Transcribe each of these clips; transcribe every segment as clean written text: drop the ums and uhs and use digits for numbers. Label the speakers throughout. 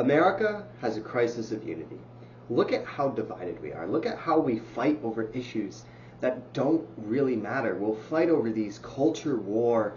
Speaker 1: America has a crisis of unity. Look at how divided we are. Look at how we fight over issues that don't really matter. We'll fight over these culture war,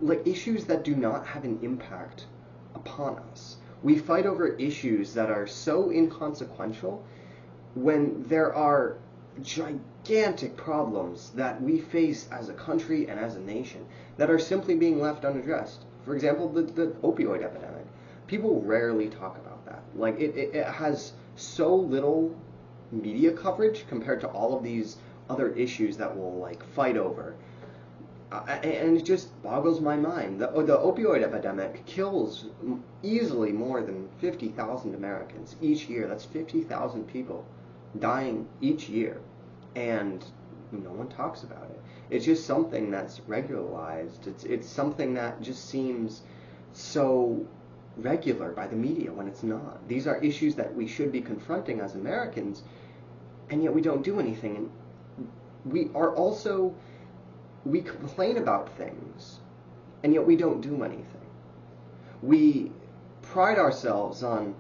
Speaker 1: like issues that do not have an impact upon us. We fight over issues that are so inconsequential when there are gigantic problems that we face as a country and as a nation that are simply being left unaddressed. For example, the opioid epidemic. People rarely talk about that. Like, it has so little media coverage compared to all of these other issues that we'll, like, fight over. And it just boggles my mind. The opioid epidemic kills easily more than 50,000 Americans each year. That's 50,000 people dying each year. And no one talks about it. It's just something that's regularized. It's something that just seems so regular by the media when it's not. These are issues that we should be confronting as Americans, and yet we don't do anything. And we complain about things, and yet we don't do anything. We pride ourselves on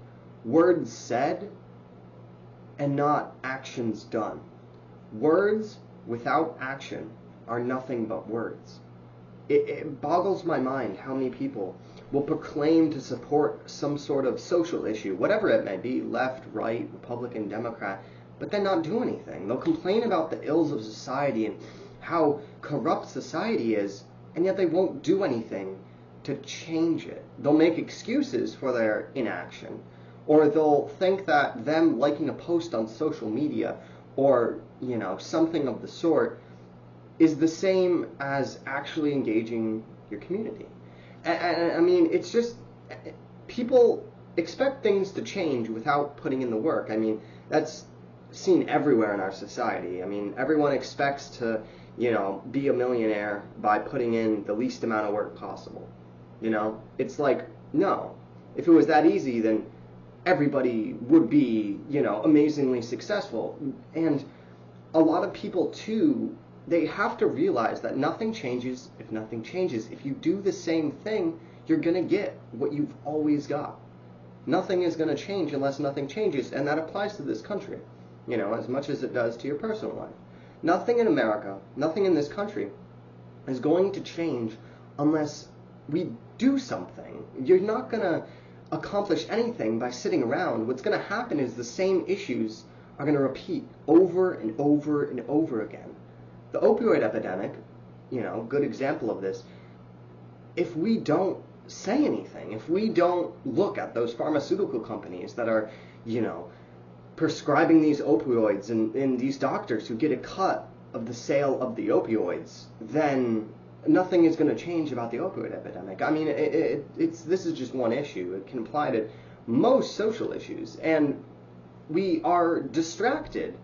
Speaker 1: words said and not actions done. Words without action are nothing but words. It boggles my mind how many people will proclaim to support some sort of social issue, whatever it may be, left, right, Republican, Democrat, but then not do anything. They'll complain about the ills of society and how corrupt society is, and yet they won't do anything to change it. They'll make excuses for their inaction, or they'll think that them liking a post on social media or, something of the sort is the same as actually engaging your community. And I mean, it's just, people expect things to change without putting in the work. I mean, that's seen everywhere in our society. I mean, everyone expects to, be a millionaire by putting in the least amount of work possible. It's like, no. If it was that easy, then everybody would be, amazingly successful. And a lot of people, too, they have to realize that nothing changes if nothing changes. If you do the same thing, you're going to get what you've always got. Nothing is going to change unless nothing changes, and that applies to this country, as much as it does to your personal life. Nothing in America, nothing in this country is going to change unless we do something. You're not going to accomplish anything by sitting around. What's going to happen is the same issues are going to repeat over and over and over again. The opioid epidemic, good example of this. If we don't say anything, if we don't look at those pharmaceutical companies that are, prescribing these opioids and these doctors who get a cut of the sale of the opioids, then nothing is going to change about the opioid epidemic. I mean, this is just one issue. It can apply to most social issues, and we are distracted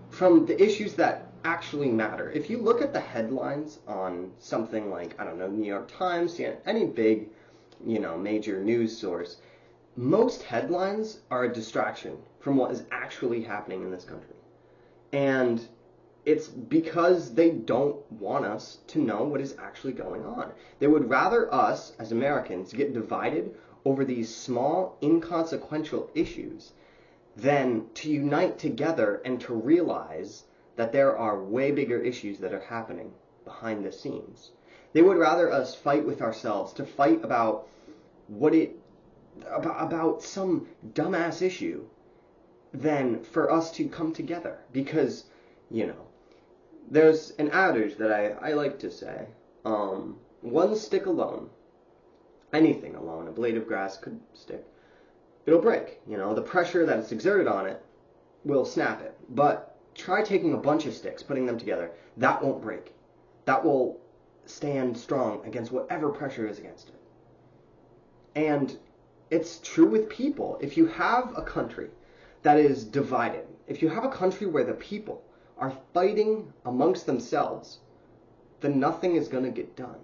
Speaker 1: from the issues that actually matter. If you look at the headlines on something like, New York Times, any big, major news source, most headlines are a distraction from what is actually happening in this country. And it's because they don't want us to know what is actually going on. They would rather us, as Americans, get divided over these small, inconsequential issues than to unite together and to realize that there are way bigger issues that are happening behind the scenes. They would rather us fight with ourselves, to fight about about some dumbass issue, than for us to come together. Because, there's an adage that I like to say, one stick alone, anything alone, a blade of grass could stick, it'll break. The pressure that it's exerted on it will snap it. But try taking a bunch of sticks, putting them together. That won't break. That will stand strong against whatever pressure is against it. And it's true with people. If you have a country that is divided, if you have a country where the people are fighting amongst themselves, then nothing is going to get done.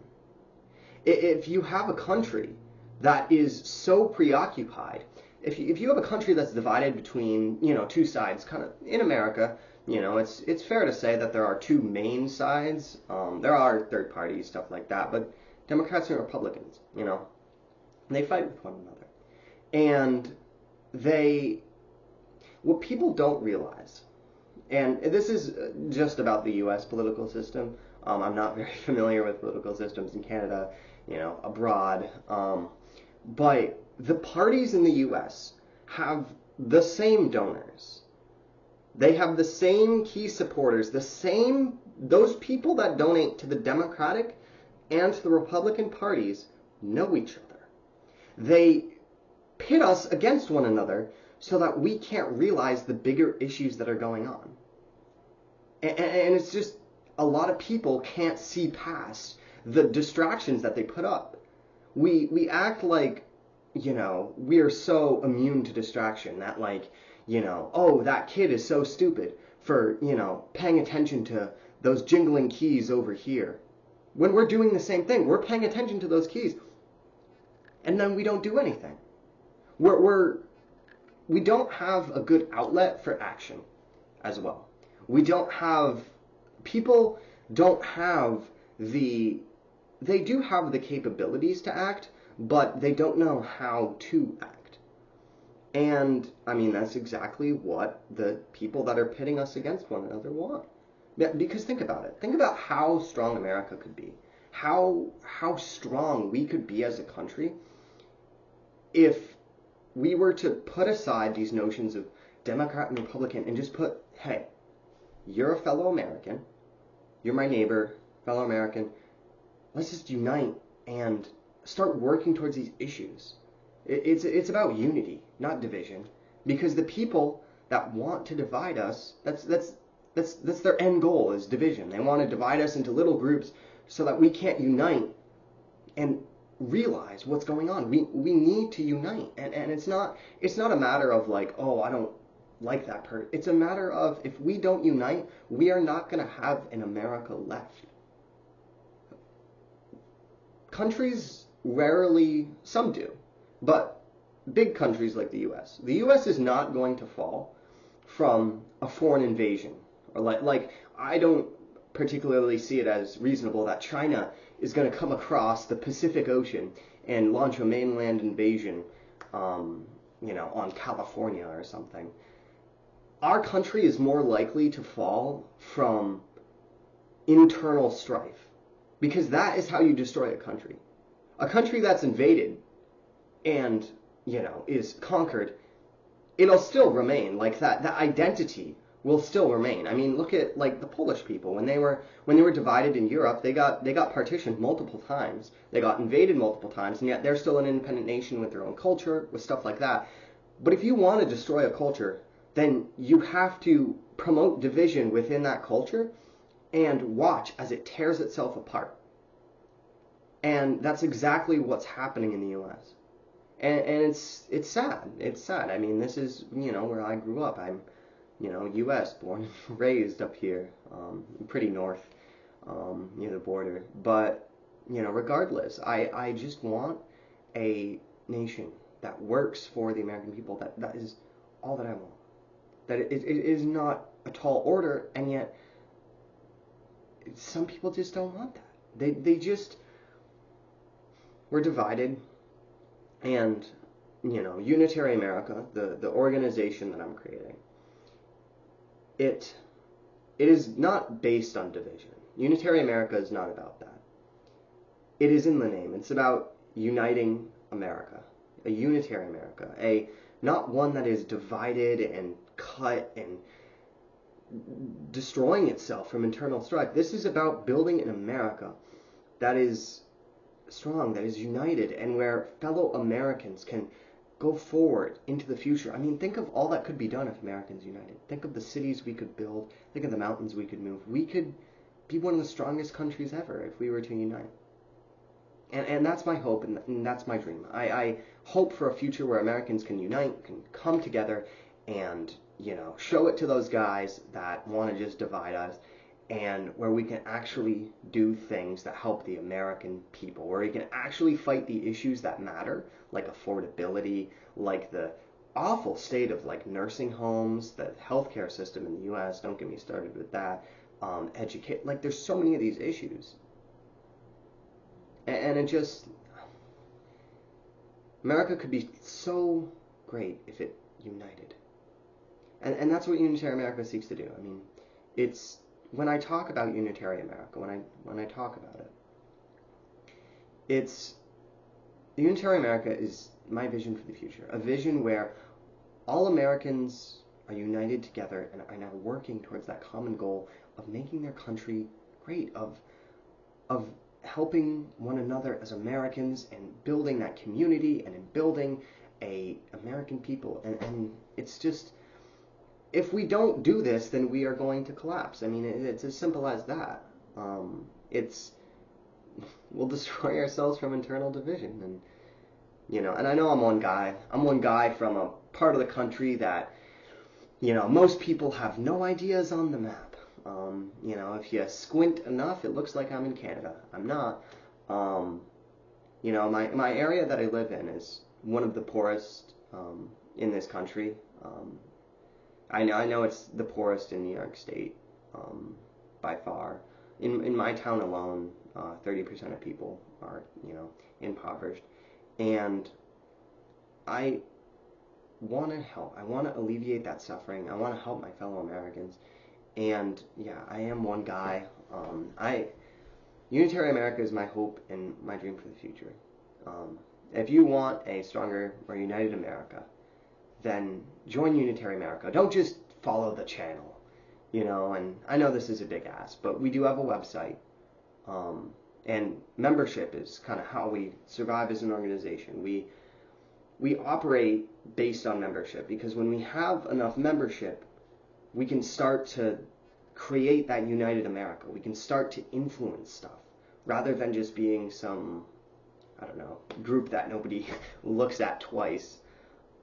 Speaker 1: If you have a country that is so preoccupied, if you have a country that's divided between, two sides, kind of in America, it's fair to say that there are two main sides. There are third parties, stuff like that, but Democrats and Republicans, they fight with one another. And what people don't realize, and this is just about the U.S. political system. I'm not very familiar with political systems in Canada, abroad. But the parties in the U.S. have the same donors. They have the same key supporters, those people that donate to the Democratic and to the Republican parties know each other. They pit us against one another so that we can't realize the bigger issues that are going on. And it's just a lot of people can't see past the distractions that they put up. We act like, we are so immune to distraction that oh, that kid is so stupid for, paying attention to those jingling keys over here. When we're doing the same thing, we're paying attention to those keys, and then we don't do anything. We don't have a good outlet for action as well. People don't have they do have the capabilities to act, but they don't know how to act. And, that's exactly what the people that are pitting us against one another want. Because think about it. Think about how strong America could be. How strong we could be as a country if we were to put aside these notions of Democrat and Republican and just put, hey, you're a fellow American, you're my neighbor, fellow American, let's just unite and start working towards these issues. It's about unity, not division, because the people that want to divide us, that's their end goal, is division. They want to divide us into little groups so that we can't unite and realize what's going on. We need to unite, and it's not a matter of oh, I don't like that person. It's a matter of, if we don't unite, we are not going to have an America left. Countries rarely, some do, but big countries like the U.S. The U.S. is not going to fall from a foreign invasion. Or I don't particularly see it as reasonable that China is going to come across the Pacific Ocean and launch a mainland invasion, on California or something. Our country is more likely to fall from internal strife, because that is how you destroy a country. A country that's invaded and, is conquered, it'll still remain that identity will still remain. Look at the Polish people. When they were divided in Europe, they got partitioned multiple times. They got invaded multiple times, and yet they're still an independent nation with their own culture, with stuff like that. But if you want to destroy a culture, then you have to promote division within that culture and watch as it tears itself apart. And that's exactly what's happening in the U.S. And it's sad. It's sad. This is, where I grew up. I'm, U.S., born and raised up here, pretty north, near the border. But, regardless, I just want a nation that works for the American people. That is all that I want. That it is not a tall order, and yet some people just don't want that. They just, we're divided, and, Unitary America, the organization that I'm creating, it is not based on division. Unitary America is not about that. It is in the name. It's about uniting America, a unitary America, not one that is divided and cut and destroying itself from internal strife. This is about building an America that is strong, that is united, and where fellow Americans can go forward into the future. Think of all that could be done if Americans united. Think of the cities we could build. Think of the mountains we could move. We could be one of the strongest countries ever if we were to unite. And that's my hope, and that's my dream. I hope for a future where Americans can unite, can come together, and, show it to those guys that want to just divide us, and where we can actually do things that help the American people, where we can actually fight the issues that matter, like affordability, like the awful state of nursing homes, the healthcare system in the U.S., don't get me started with that, there's so many of these issues. And America could be so great if it united. And that's what Unitary America seeks to do. I mean, it's when I talk about Unitary America, when I talk about it, it's Unitary America is my vision for the future, a vision where all Americans are united together and are now working towards that common goal of making their country great, of helping one another as Americans and building that community and in building a American people. And it's just, if we don't do this, then we are going to collapse. I mean, it's as simple as that. It's we'll destroy ourselves from internal division. And and I know I'm one guy. I'm one guy from a part of the country that most people have no ideas on the map. If you squint enough, it looks like I'm in Canada. I'm not. My area that I live in is one of the poorest in this country. I know it's the poorest in New York State by far. In my town alone, 30% of people are impoverished, and I want to help. I want to alleviate that suffering. I want to help my fellow Americans. And yeah, I am one guy. Unitary America is my hope and my dream for the future. If you want a stronger or united America, then join Unitary America. Don't just follow the channel, and I know this is a big ask, but we do have a website, and membership is kind of how we survive as an organization. We operate based on membership, because when we have enough membership, we can start to create that united America. We can start to influence stuff rather than just being some, I don't know, group that nobody looks at twice.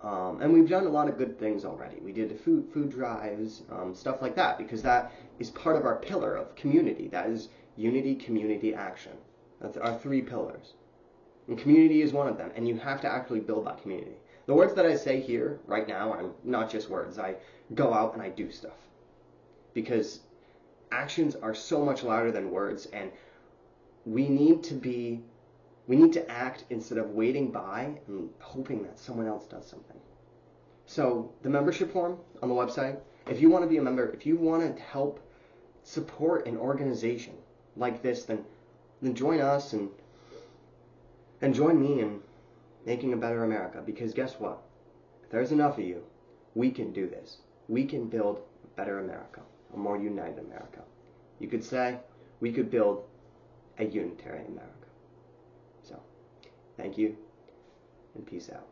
Speaker 1: And we've done a lot of good things already. We did food drives, stuff like that, because that is part of our pillar of community. That is unity, community, action. That's our 3 pillars. And community is one of them, and you have to actually build that community. The words that I say here right now are not just words. I go out and I do stuff. Because actions are so much louder than words, and we need to act instead of waiting by and hoping that someone else does something. So the membership form on the website, if you want to be a member, if you want to help support an organization like this, then join us and join me in making a better America. Because guess what? If there's enough of you, we can do this. We can build a better America, a more united America. You could say we could build a unitary America. So, thank you, and peace out.